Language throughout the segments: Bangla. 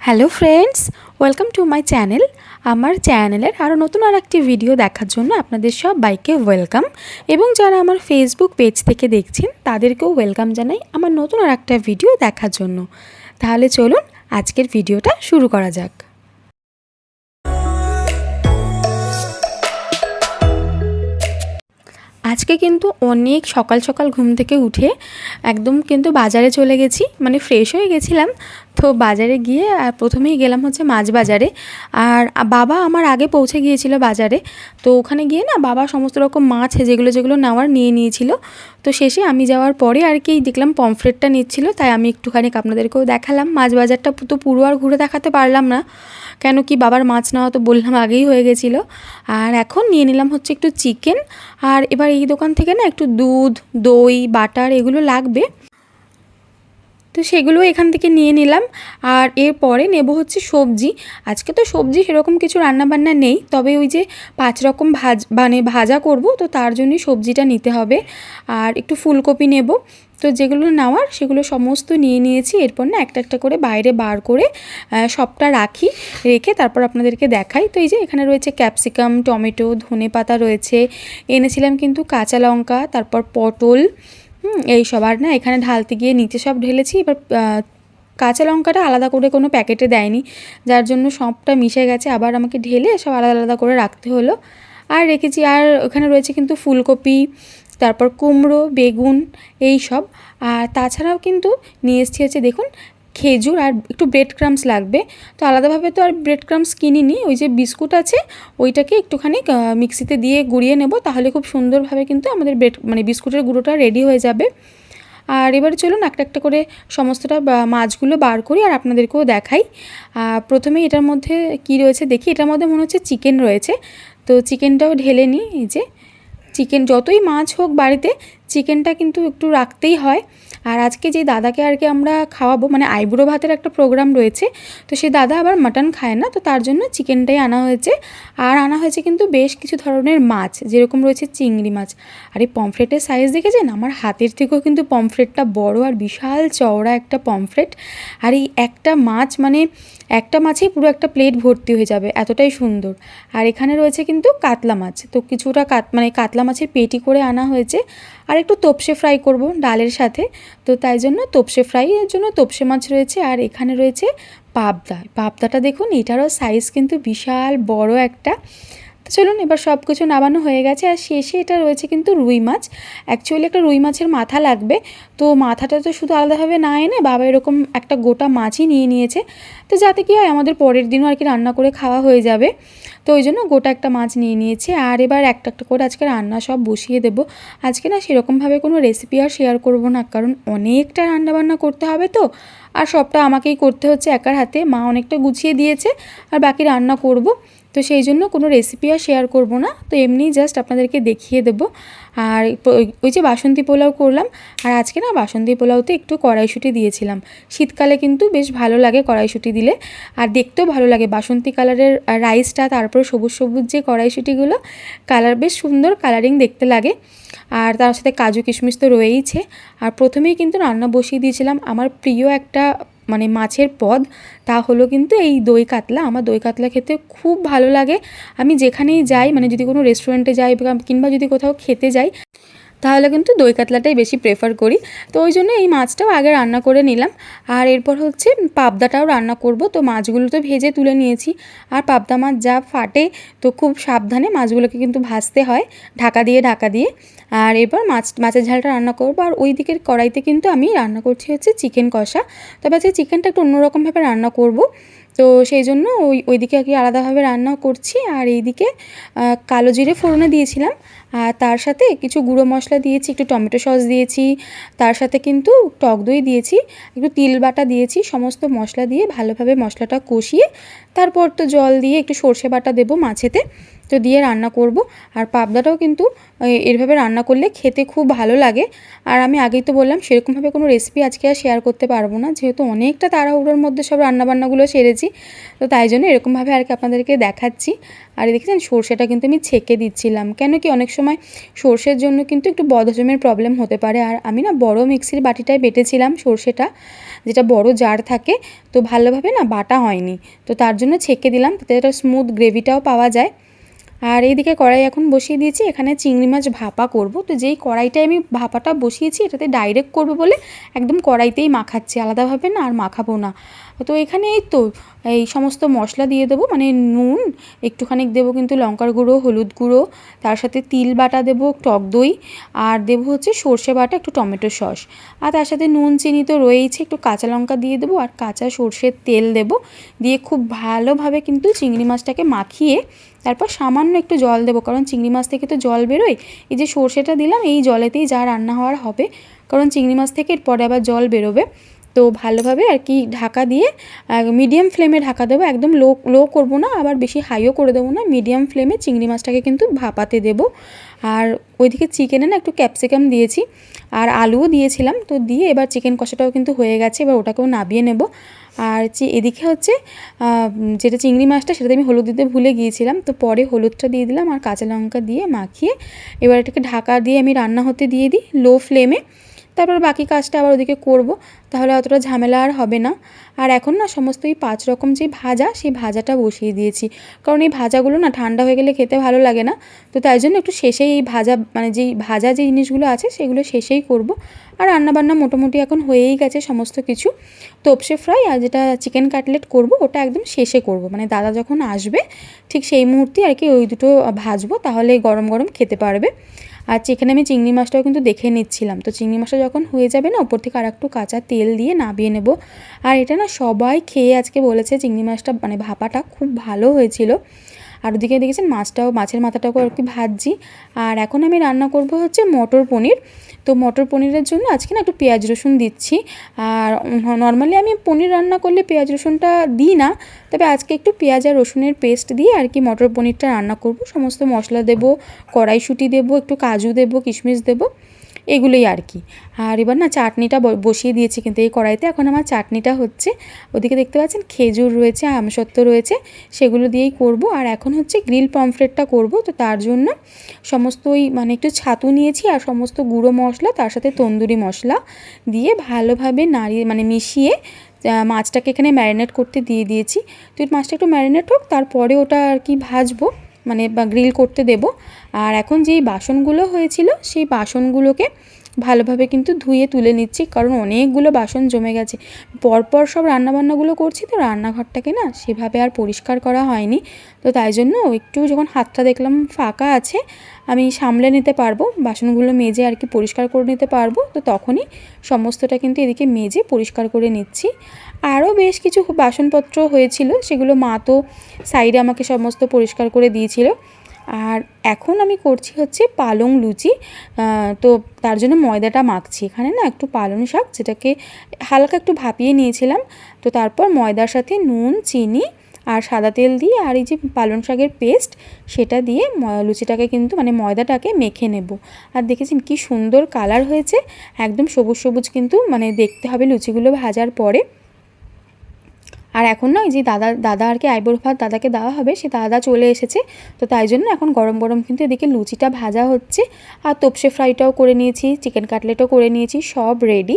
Hello friends, welcome to my channel. আমার চ্যানেলের আরও নতুন একটি ভিডিও দেখার জন্য আপনাদের সবাইকে ওয়েলকাম, এবং যারা আমার ফেসবুক পেজ থেকে দেখছেন তাদেরকেও ওয়েলকাম জানাই আমার নতুন একটা ভিডিও দেখার জন্য। তাহলে চলুন আজকের ভিডিওটা শুরু করা যাক। আজকে কিন্তু অনেক সকাল সকাল ঘুম থেকে উঠে একদম কিন্তু বাজারে চলে গেছি, মানে ফ্রেশ হয়ে গেছিলাম। তো বাজারে গিয়ে প্রথমেই গেলাম হচ্ছে মাছ বাজারে। আর বাবা আমার আগে পৌঁছে গিয়েছিল বাজারে। তো ওখানে গিয়ে না বাবা সমস্ত রকম মাছ যেগুলো যেগুলো নেওয়ার নিয়ে নিয়েছিল। তো শেষে আমি যাওয়ার পরে আর কি দেখলাম পমফ্রেটটা নিচ্ছিল, তাই আমি একটুখানি আপনাদেরকেও দেখালাম। মাছ বাজারটা তো পুরো আর ঘুরে দেখাতে পারলাম না, কেন কি বাবার মাছ নেওয়া তো বললাম আগেই হয়ে গেছিলো। আর এখন নিয়ে নিলাম হচ্ছে একটু চিকেন। আর এবার এই দোকান থেকে না একটু দুধ, দই, বাটার এগুলো লাগবে, তো সেগুলো এখান থেকে নিয়ে নিলাম। আর এরপরে নেব হচ্ছে সবজি। আজকে তো সবজি সেরকম কিছু রান্নাবান্না নেই, তবে ওই যে 5 রকম ভাজা করব, তো তার জন্যই সবজিটা নিতে হবে। আর একটু ফুলকপি নেব। তো যেগুলো নেওয়ার সেগুলো সমস্ত নিয়ে নিয়েছি। এরপর না একটা একটা করে বাইরে বার করে সবটা রেখে তারপর আপনাদেরকে দেখাই। তো এই যে এখানে রয়েছে ক্যাপসিকাম, টমেটো, ধনেপাতা রয়েছে, এনেছিলাম কিন্তু কাঁচা লঙ্কা, তারপর পটল, এই সব। আর না এখানে ঢালতে গিয়ে নিচে সব ঢেলেছি। এবার কাঁচা লঙ্কাটা আলাদা করে কোনো প্যাকেটে দেয়নি, যার জন্য সবটা মিশে গেছে, আবার আমাকে ঢেলে সব আলাদা আলাদা করে রাখতে হলো। আর রেখেছি। আর ওখানে রয়েছে কিন্তু ফুলকপি, তারপর কুমড়ো, বেগুন, এই সব। আর তাছাড়াও কিন্তু নিয়ে এসেছি হচ্ছে দেখুন খেজুর, আর একটু ব্রেড ক্রামস লাগবে। তো আলাদাভাবে তো আর ব্রেড ক্রামস কিনিনি, ওই যে বিস্কুট আছে ওইটাকে একটুখানি মিক্সিতে দিয়ে গুঁড়িয়ে নেব, তাহলে খুব সুন্দরভাবে কিন্তু আমাদের বিস্কুটের গুঁড়োটা রেডি হয়ে যাবে। আর এবারে চলুন একটা একটা করে সমস্তটা মাছগুলো বার করি আর আপনাদেরকেও দেখাই। প্রথমে এটার মধ্যে কি রয়েছে দেখি। এটার মধ্যে মনে হচ্ছে চিকেন রয়েছে, তো চিকেনটাও ঢেলে নিই। এই যে চিকেন, যতই মাছ হোক বাড়িতে চিকেনটা কিন্তু একটু রাখতেই হয়। আর আজকে যে দাদাকে আর কি আমরা খাওয়াবো, মানে আইবুড়ো ভাতের একটা প্রোগ্রাম রয়েছে, তো সেই দাদা আবার মাটন খায় না, তো তার জন্য চিকেনটাই আনা হয়েছে। আর আনা হয়েছে কিন্তু বেশ কিছু ধরনের মাছ, যেরকম রয়েছে চিংড়ি মাছ। আর এই পমফ্রেটের সাইজ দেখেছেন, আমার হাতের থেকেও কিন্তু পমফ্রেটটা বড়, আর বিশাল চওড়া একটা পমফ্রেট। আর এই একটা মাছ, মানে একটা মাছেই পুরো একটা প্লেট ভর্তি হয়ে যাবে, এতটাই সুন্দর। আর এখানে রয়েছে কিন্তু কাতলা মাছ, তো কিছুটা কাতলা মাছের পেটি করে আনা হয়েছে। আর একটু তোপসে ফ্রাই করব ডালের সাথে, তো তাই জন্য তোপসে ফ্রাইয়ের জন্য তোপসে মাছ রয়েছে। আর এখানে রয়েছে পাবদাটা দেখুন, এটারও সাইজ কিন্তু বিশাল বড় একটা। তো চলুন এবার সব কিছু নামানো হয়ে গেছে। আর শেষে এটা রয়েছে কিন্তু রুই মাছ। অ্যাকচুয়ালি একটা রুই মাছের মাথা লাগবে, তো মাথাটা তো শুধু আলাদাভাবে না এনে বাবা এরকম একটা গোটা মাছই নিয়ে নিয়েছে, তো যাতে কি হয় আমাদের পরের দিনও আর কি রান্না করে খাওয়া হয়ে যাবে। তো ওই জন্য গোটা একটা মাছ নিয়ে নিয়েছে। আর এবার একটা একটা করে আজকে রান্না সব বসিয়ে দেব। আজকে না সেরকমভাবে কোনো রেসিপি আর শেয়ার করব না, কারণ অনেকটা রান্নাবান্না করতে হবে, তো আর সবটা আমাকেই করতে হচ্ছে একার হাতে। মা অনেকটা গুছিয়ে দিয়েছে, আর বাকি রান্না করব, তো সেই জন্য কোনো রেসিপি আর শেয়ার করব না, তো এমনি জাস্ট আপনাদেরকে দেখিয়ে দেব। আর ওই যে বাসন্তী পোলাও করলাম, আর আজকে না বাসন্তী পোলাওতে একটু কড়াইশুঁটি দিয়েছিলাম। শীতকালে কিন্তু বেশ ভালো লাগে কড়াইশুঁটি দিলে, আর দেখতেও ভালো লাগে বাসন্তী কালারের রাইসটা। তারপর সবুজ সবুজ যে কড়াইশুঁটিগুলো, কালার বেশ সুন্দর কালারিং দেখতে লাগে। আর তার সাথে কাজু কিশমিশ তো রয়েইছে। আর প্রথমেই কিন্তু রান্না বসিয়ে দিয়েছিলাম আমার প্রিয় একটা মাছের পদ, তা হলো কিন্তু এই দই কাতলা। আমার দই কাতলা খেতে খুব ভালো লাগে। আমি যেখানেই যাই, যদি কোনো রেস্টুরেন্টে যাই কিংবা যদি কোথাও খেতে যাই, তাহলে কিন্তু দই কাতলাটাই বেশি প্রেফার করি। তো ওই জন্য এই মাছটাও আগে রান্না করে নিলাম। আর এরপর হচ্ছে পাবদাটাও রান্না করব। তো মাছগুলো তো ভেজে তুলে নিয়েছি, আর পাবদা মাছ যা ফাটে, তো খুব সাবধানে মাছগুলোকে কিন্তু ভাজতে হয় ঢাকা দিয়ে। আর এরপর মাছের ঝালটা রান্না করব। আর ওই দিকের কড়াইতে কিন্তু আমি রান্না করছি হচ্ছে চিকেন কষা। তবে আজকে চিকেনটা একটু অন্যরকমভাবে রান্না করব, তো সেই জন্য ওইদিকে আর কি আলাদাভাবে রান্না করছি। আর এইদিকে কালো জিরে ফোড়নে দিয়েছিলাম, আর তার সাথে কিছু গুঁড়ো মশলা দিয়েছি, একটু টমেটো সস দিয়েছি, তার সাথে কিন্তু টক দই দিয়েছি, একটু তিল বাটা দিয়েছি। সমস্ত মশলা দিয়ে ভালোভাবে মশলাটা কষিয়ে তারপর তো জল দিয়ে একটু সর্ষে বাটা দেবো মাছেতে, তো দিয়ে রান্না করব। আর পাবদাটাও কিন্তু এভাবে রান্না করলে খেতে খুব ভালো লাগে। আর আমি আগেই তো বললাম সেরকমভাবে কোনো রেসিপি আজকে আর শেয়ার করতে পারবো না, যেহেতু অনেকটা তাড়াহুড়োর মধ্যে সব রান্নাবান্নাগুলো সেরেছি, তো তাই জন্য এরকমভাবে আর কি আপনাদেরকে দেখাচ্ছি। আর দেখেছেন সর্ষেটা কিন্তু আমি ছেঁকে দিচ্ছিলাম, কেন কি অনেক সময় সর্ষের জন্য কিন্তু একটু বদহজমের প্রবলেম হতে পারে। আর আমি না বড় মিক্সির বাটিটায় বেটেছিলাম সর্ষেটা, যেটা বড় জার থাকে, তো ভালোভাবে না বাটা হয়নি, তো তার জন্য ছেঁকে দিলাম, তাতে একটা স্মুথ গ্রেভিটাও পাওয়া যায়। আর এইদিকে কড়াই এখন বসিয়ে দিয়েছি, এখানে চিংড়ি মাছ ভাপা করব। তো যেই কড়াইটায় আমি ভাপাটা বসিয়েছি এটাতে ডাইরেক্ট করবো বলে একদম কড়াইতেই মাখাচ্ছি, আলাদাভাবে না আর মাখাবো না। তো এখানে এই তো এই সমস্ত মশলা দিয়ে দেবো, মানে নুন একটুখানি দেবো কিন্তু লঙ্কার গুঁড়ো, হলুদ গুঁড়ো, তার সাথে তিল বাটা দেবো, টক দই, আর দেবো হচ্ছে সর্ষে বাটা, একটু টমেটো সস, আর তার সাথে নুন চিনি তো রয়েইছে, একটু কাঁচা লঙ্কা দিয়ে দেবো আর কাঁচা সর্ষের তেল দেবো। দিয়ে খুব ভালোভাবে কিন্তু চিংড়ি মাছটাকে মাখিয়ে তারপর সামান্য একটু জল দেবো, কারণ চিংড়ি মাছ থেকে তো জল বেরোয়। এই যে সর্ষেটা দিলাম এই জলেতেই যা রান্না হওয়ার হবে, কারণ চিংড়ি মাছ থেকে এরপরে আবার জল বেরোবে। তো ভালোভাবে আর কি ঢাকা দিয়ে মিডিয়াম ফ্লেমে ঢাকা দেবো, একদম লো লো করবো না, আবার বেশি হাইও করে দেবো না, মিডিয়াম ফ্লেমে চিংড়ি মাছটাকে কিন্তু ভাপাতে দেবো। আর ওইদিকে চিকেনে না একটু ক্যাপসিকাম দিয়েছি আর আলুও দিয়েছিলাম, তো দিয়ে এবার চিকেন কষাটাও কিন্তু হয়ে গেছে, এবার ওটাকেও নাবিয়ে নেব। আর এদিকে হচ্ছে যেটা চিংড়ি মাছটা সেটাতে আমি হলুদ দিতে ভুলে গিয়েছিলাম, তো পরে হলুদটা দিয়ে দিলাম আর কাঁচা লঙ্কা দিয়ে মাখিয়ে এবার এটাকে ঢাকা দিয়ে আমি রান্না হতে দিয়ে দিই লো ফ্লেমে। তারপর বাকি কাজটা আবার ওদিকে করব, তাহলে অতটা ঝামেলা আর হবে না। আর এখন না সমস্ত এই 5 রকম যে ভাজা, সেই ভাজাটা বসিয়ে দিয়েছি, কারণ এই ভাজাগুলো না ঠান্ডা হয়ে গেলে খেতে ভালো লাগে না, তো তাই জন্য একটু শেষেই এই ভাজা, মানে যেই ভাজা যে জিনিসগুলো আছে সেগুলো শেষেই করব। আর রান্নাবান্না মোটামুটি এখন হয়েই গেছে সমস্ত কিছু। তোপসে ফ্রাই আর যেটা চিকেন কাটলেট করব ওটা একদম শেষে করব, মানে দাদা যখন আসবে ঠিক সেই মুহূর্তে আর কি ওই দুটো ভাজবো, তাহলে গরম গরম খেতে পারবে। আর এখানে আমি চিংড়ি মাছটাও কিন্তু দেখে নিচ্ছিলাম, তো চিংড়ি মাছটা যখন হয়ে যাবে না ওপর থেকে আর একটু কাঁচা তেল দিয়ে নাবিয়ে নেব। আর এটা না সবাই খেয়ে আজকে বলেছে চিংড়ি মাছটা মানে ভাপাটা খুব ভালো হয়েছিল। আর ওদিকে দেখেছেন মাছের মাথাটাও আর কি ভাজছি। আর এখন আমি রান্না করব হচ্ছে মটর পনির। তো মটর পনিরের জন্য আজকে না একটু পেঁয়াজ রসুন দিচ্ছি। আর নর্মালি আমি পনির রান্না করলে পেঁয়াজ রসুনটা দিই না, তবে আজকে একটু পেঁয়াজ আর রসুনের পেস্ট দিয়ে আর কি মটর পনিরটা রান্না করব। সমস্ত মশলা দেবো, কড়াইশুঁটি দেবো, একটু কাজু দেবো, কিশমিশ দেবো, এগুলোই আর কি। আর এবার না চাটনিটা বসিয়ে দিয়েছি কিন্তু এই কড়াইতে, এখন আমার চাটনিটা হচ্ছে। ওদিকে দেখতে পাচ্ছেন খেজুর রয়েছে, আমসত্ত্ব রয়েছে, সেগুলো দিয়েই করব। আর এখন হচ্ছে গ্রিল পমফ্রেটটা করব, তো তার জন্য সমস্ত ওই মানে একটু ছাতু নিয়েছি আর সমস্ত গুঁড়ো মশলা, তার সাথে তন্দুরি মশলা দিয়ে ভালোভাবে নাড়িয়ে মানে মিশিয়ে মাছটাকে এখানে ম্যারিনেট করতে দিয়ে দিয়েছি। তো মাছটা একটু ম্যারিনেট হোক, তারপরে ওটা আর কি ভাজবো, মানে বা গ্রিল করতে দেব। আর এখন যেই বাসনগুলো হয়েছিল সেই বাসনগুলোকে ভালোভাবে কিন্তু ধুয়ে তুলে নিচ্ছি, কারণ অনেকগুলো বাসন জমে গেছে। পরপর সব রান্নাবান্নাগুলো করছি, তো রান্নাঘরটাকে না সেভাবে আর পরিষ্কার করা হয়নি, তো তাই জন্য একটু যখন হাতটা দেখলাম ফাঁকা আছে, আমি সামলে নিতে পারবো, বাসনগুলো মেজে আর কি পরিষ্কার করে নিতে পারবো, তো তখনই সমস্তটা কিন্তু এদিকে মেজে পরিষ্কার করে নিচ্ছি। আরও বেশ কিছু বাসনপত্র হয়েছিল, সেগুলো মা তো সাইডে আমাকে সমস্ত পরিষ্কার করে দিয়েছিল। আর এখন আমি করছি হচ্ছে পালং লুচি। তো তার জন্য ময়দাটা মাখছি। এখানে না একটু পালং শাক, যেটাকে হালকা একটু ভাপিয়ে নিয়েছিলাম, তো তারপর ময়দার সাথে নুন, চিনি আর সাদা তেল দিয়ে আর এই যে পালং শাকের পেস্ট সেটা দিয়ে লুচিটাকে কিন্তু মানে ময়দাটাকে মেখে নেব। আর দেখেছেন কি সুন্দর কালার হয়েছে, একদম সবুজ সবুজ কিন্তু মানে দেখতে হবে লুচিগুলো ভাজার পরে। আর এখন না এই যে দাদা আর কি আইবুড়ো ভাত দাদাকে দেওয়া হবে, সে দাদা চলে এসেছে, তো তাই জন্য এখন গরম গরম কিন্তু এদিকে লুচিটা ভাজা হচ্ছে। আর তোপসে ফ্রাইটাও করে নিয়েছি, চিকেন কাটলেটও করে নিয়েছি, সব রেডি।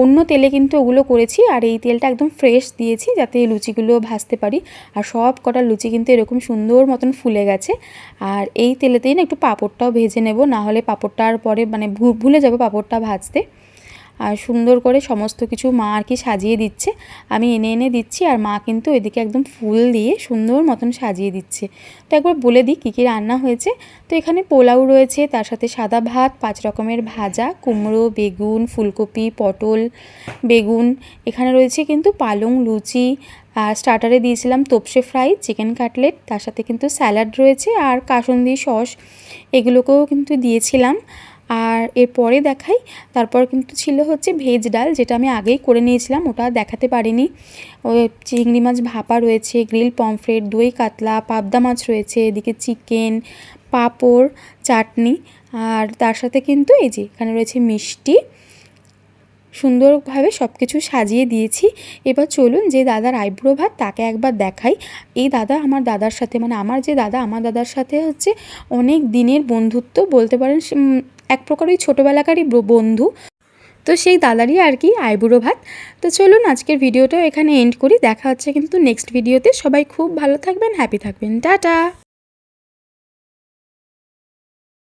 অন্য তেলে কিন্তু ওগুলো করেছি, আর এই তেলটা একদম ফ্রেশ দিয়েছি যাতে লুচিগুলো ভাজতে পারি। আর সব কটা লুচি কিন্তু এরকম সুন্দর মতন ফুলে গেছে। আর এই তেলেতেই না একটু পাঁপড়টাও ভেজে নেব, না হলে পাঁপড়টার পরে মানে ভুলে যাবো পাঁপড়টা ভাজতে। আর সুন্দর করে সমস্ত কিছু মা আর কি সাজিয়ে দিচ্ছে, আমি এনে এনে দিচ্ছি, আর মা কিন্তু এদিকে একদম ফুল দিয়ে সুন্দর মতন সাজিয়ে দিচ্ছে। তো একবার বলে দিই কী কী রান্না হয়েছে। তো এখানে পোলাও রয়েছে, তার সাথে সাদা ভাত, 5 রকমের ভাজা, কুমড়ো, বেগুন, ফুলকপি, পটল, বেগুন, এখানে রয়েছে কিন্তু পালং লুচি, আর স্টার্টারে দিয়েছিলাম তোপসে ফ্রাই, চিকেন কাটলেট, তার সাথে কিন্তু স্যালাড রয়েছে আর কাসুন্দি সস, এগুলোকেও কিন্তু দিয়েছিলাম। আর এরপরে দেখাই, তারপর কিন্তু ছিল হচ্ছে ভেজ ডাল, যেটা আমি আগেই করে নিয়েছিলাম, ওটা দেখাতে পারিনি। ওই চিংড়ি মাছ ভাপা রয়েছে, গ্রিল পমফ্রেট, দই কাতলা, পাবদা মাছ রয়েছে, এদিকে চিকেন, পাঁপড়, চাটনি, আর তার সাথে কিন্তু এই যে এখানে রয়েছে মিষ্টি, সুন্দরভাবে সব কিছু সাজিয়ে দিয়েছি। এবার চলুন যে দাদার আইবুড়ো ভাত তাকে একবার দেখাই। এই দাদা আমার দাদার সাথে, মানে আমার যে দাদা, আমার দাদার সাথে হচ্ছে অনেক দিনের বন্ধুত্ব বলতে পারেন। এক প্রকার ওই ছোটোবেলাকারই বন্ধু। তো সেই দাদারই আর কি আইবুড়ো ভাত। তো চলুন আজকের ভিডিওটাও এখানে এন্ড করি। দেখা হচ্ছে কিন্তু নেক্সট ভিডিওতে। সবাই খুব ভালো থাকবেন, হ্যাপি থাকবেন, টাটা।